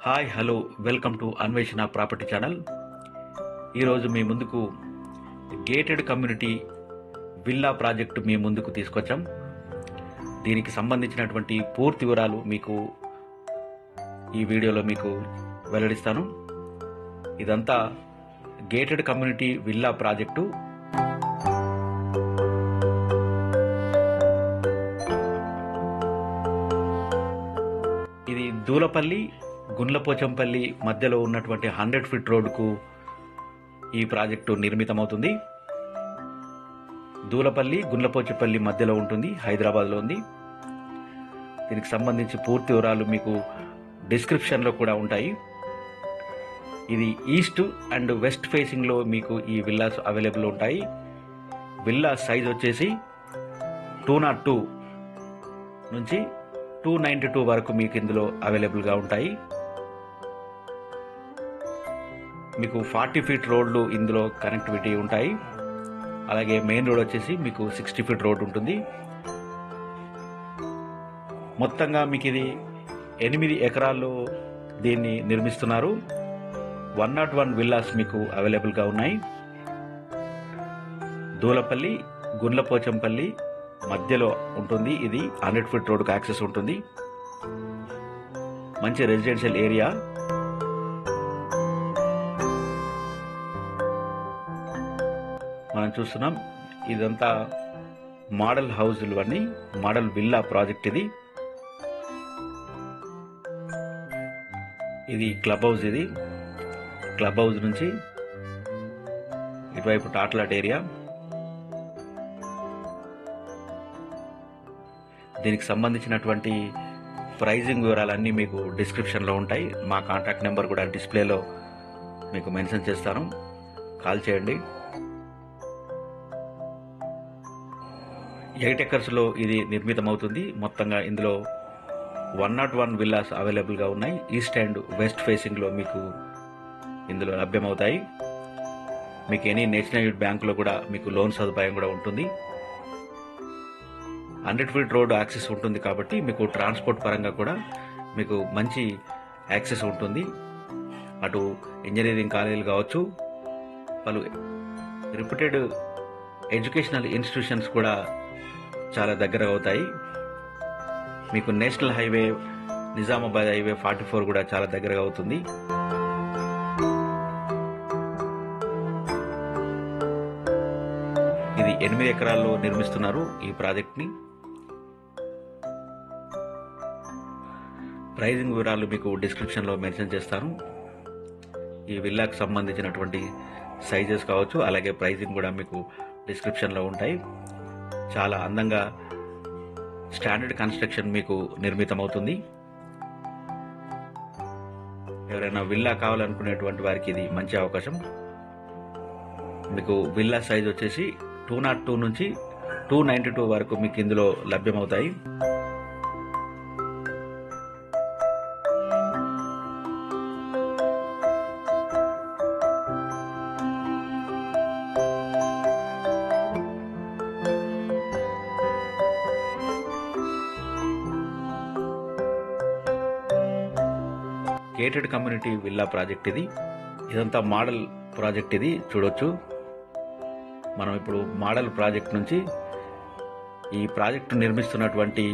Hi hello welcome to అన్వేషణ property channel. ఈరోజు మీ ముందుకు గేటెడ్ కమ్యూనిటీ విల్లా ప్రాజెక్టు మీ ముందుకు తీసుకొచ్చాం. దీనికి సంబంధించినటువంటి పూర్తి వివరాలు మీకు ఈ వీడియోలో మీకు వెల్లడిస్తాను. ఇదంతా గేటెడ్ కమ్యూనిటీ విల్లా ప్రాజెక్టు. ఇది దూలపల్లి గుండ్లపోచంపల్లి మధ్యలో ఉన్నటువంటి 100 ఫీట్ రోడ్డుకు ఈ ప్రాజెక్టు నిర్మితమవుతుంది. దూలపల్లి గుండ్లపోచంపల్లి మధ్యలో ఉంటుంది, హైదరాబాద్లో ఉంది. దీనికి సంబంధించి పూర్తి వివరాలు మీకు డిస్క్రిప్షన్లో కూడా ఉంటాయి. ఇది ఈస్ట్ అండ్ వెస్ట్ ఫేసింగ్లో మీకు ఈ విల్లాస్ అవైలబుల్ ఉంటాయి. విల్లా సైజ్ వచ్చేసి 202 నుంచి 292 వరకు మీకు ఇందులో అవైలబుల్గా ఉంటాయి. మీకు 40 ఫీట్ రోడ్లు ఇందులో కనెక్టివిటీ ఉంటాయి. అలాగే మెయిన్ రోడ్ వచ్చేసి మీకు 60 ఫీట్ రోడ్ ఉంటుంది. మొత్తంగా మీకు ఇది 8 ఎకరాల్లో దీన్ని నిర్మిస్తున్నారు. 101 విల్లాస్ మీకు అవైలబుల్గా ఉన్నాయి. దూలపల్లి గుండ్లపోచంపల్లి మధ్యలో ఉంటుంది. ఇది 100 ఫీట్ రోడ్డుకు యాక్సెస్ ఉంటుంది. మంచి రెసిడెన్షియల్ ఏరియా. మనం చూస్తున్నాం ఇదంతా మోడల్ హౌజులు అన్నీ, మోడల్ విల్లా ప్రాజెక్ట్. ఇది క్లబ్ హౌస్. ఇది క్లబ్ హౌస్ నుంచి ఇటువైపు టాట్లాట్ ఏరియా. దీనికి సంబంధించినటువంటి ప్రైజింగ్ వివరాలన్నీ మీకు డిస్క్రిప్షన్లో ఉంటాయి. మా కాంటాక్ట్ నెంబర్ కూడా డిస్ప్లేలో మీకు మెన్షన్ చేస్తాను. కాల్ చేయండి. 8 ఎకర్స్లో ఇది నిర్మితమవుతుంది. మొత్తంగా ఇందులో 101 విల్లాస్ అవైలబుల్గా ఉన్నాయి. ఈస్ట్ అండ్ వెస్ట్ ఫేసింగ్లో మీకు ఇందులో లభ్యమవుతాయి. మీకు ఎనీ నేషనల్ యూనిట్ బ్యాంకులో కూడా మీకు లోన్ సదుపాయం కూడా ఉంటుంది. 100 ఫీట్ రోడ్ యాక్సెస్ ఉంటుంది కాబట్టి మీకు ట్రాన్స్పోర్ట్ పరంగా కూడా మీకు మంచి యాక్సెస్ ఉంటుంది. అటు ఇంజనీరింగ్ కాలేజీలు కావచ్చు, పలు రిప్యూటెడ్ ఎడ్యుకేషనల్ ఇన్స్టిట్యూషన్స్ కూడా చాలా దగ్గర అవుతాయి. మీకు నేషనల్ హైవే నిజామాబాద్ హైవే 44 కూడా చాలా దగ్గరగా అవుతుంది. ఇది 8 ఎకరాల్లో నిర్మిస్తున్నారు ఈ ప్రాజెక్ట్ని. ప్రైజింగ్ వివరాలు మీకు డిస్క్రిప్షన్లో మెన్షన్ చేస్తాను. ఈ విల్లాకు సంబంధించినటువంటి సైజెస్ కావచ్చు, అలాగే ప్రైజింగ్ కూడా మీకు డిస్క్రిప్షన్లో ఉంటాయి. చాలా అందంగా స్టాండర్డ్ కన్స్ట్రక్షన్ మీకు నిర్మితమవుతుంది. ఎవరైనా విల్లా కావాలనుకునేటువంటి వారికి ఇది మంచి అవకాశం. మీకు విల్లా సైజ్ వచ్చేసి 202 నుంచి 292 వరకు మీకు ఇందులో లభ్యమవుతాయి. గేటెడ్ కమ్యూనిటీ విల్లా ప్రాజెక్ట్ ఇది. ఇదంతా మోడల్ ప్రాజెక్ట్. ఇది చూడొచ్చు. మనం ఇప్పుడు మోడల్ ప్రాజెక్ట్ నుంచి ఈ ప్రాజెక్టు నిర్మిస్తున్నటువంటి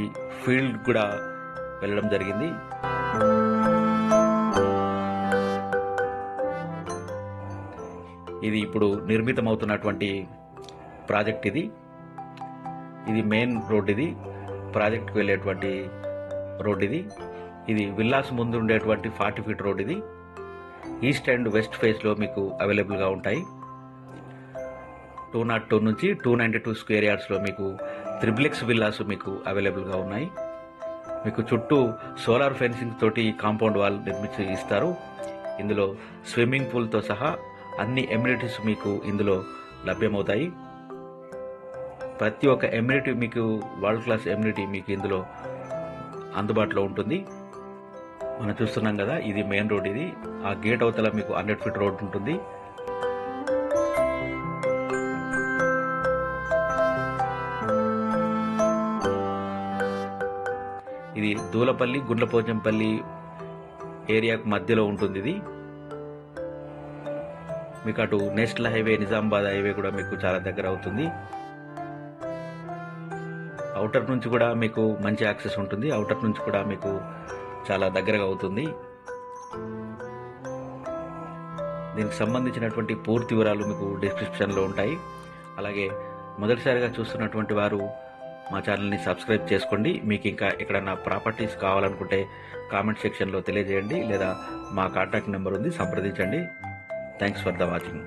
ఫీల్డ్ కూడా వెళ్ళడం జరిగింది. ఇది ఇప్పుడు నిర్మితమవుతున్నటువంటి ప్రాజెక్ట్. ఇది మెయిన్ రోడ్. ఇది ప్రాజెక్ట్కి వెళ్ళేటువంటి రోడ్. ఇది విల్లాస్ ముందు ఉండేటువంటి 40 ఫీట్ రోడ్. ఇది ఈస్ట్ అండ్ వెస్ట్ ఫేస్లో మీకు అవైలబుల్గా ఉంటాయి. 202 నుంచి 292 స్క్వేర్ యార్డ్స్లో మీకు త్రిబ్లెక్స్ విల్లాస్ మీకు అవైలబుల్గా ఉన్నాయి. మీకు చుట్టూ సోలార్ ఫెన్సింగ్ తోటి కాంపౌండ్ వాల్ నిర్మించి ఇస్తారు. ఇందులో స్విమ్మింగ్ పూల్తో సహా అన్ని ఎమ్యూనిటీస్ మీకు ఇందులో లభ్యమవుతాయి. ప్రతి ఒక్క ఎమ్యూనిటీ మీకు వరల్డ్ క్లాస్ ఎమ్యూనిటీ మీకు ఇందులో అందుబాటులో ఉంటుంది. మనం చూస్తున్నాం కదా, ఇది మెయిన్ రోడ్. ఇది ఆ గేట్ అవతల మీకు 100 ఫీట్ రోడ్ ఉంటుంది. ఇది దూలపల్లి గుండ్లపోచంపల్లి ఏరియాకు మధ్యలో ఉంటుంది ఇది. మీకు అటు నేషనల్ హైవే, నిజామాబాద్ హైవే కూడా మీకు చాలా దగ్గర అవుతుంది. అవుటర్ నుంచి కూడా మీకు మంచి యాక్సెస్ ఉంటుంది. అవుటర్ నుంచి కూడా మీకు చాలా దగ్గరగా అవుతుంది. దీనికి సంబంధించినటువంటి పూర్తి వివరాలు మీకు డిస్క్రిప్షన్లో ఉంటాయి. అలాగే మొదటిసారిగా చూస్తున్నటువంటి వారు మా ఛానల్ని సబ్స్క్రైబ్ చేసుకోండి. మీకు ఇంకా ఎక్కడన్నా ప్రాపర్టీస్ కావాలనుకుంటే కామెంట్ సెక్షన్లో తెలియజేయండి, లేదా మా కాంటాక్ట్ నెంబర్ ఉంది, సంప్రదించండి. Thanks for the watching.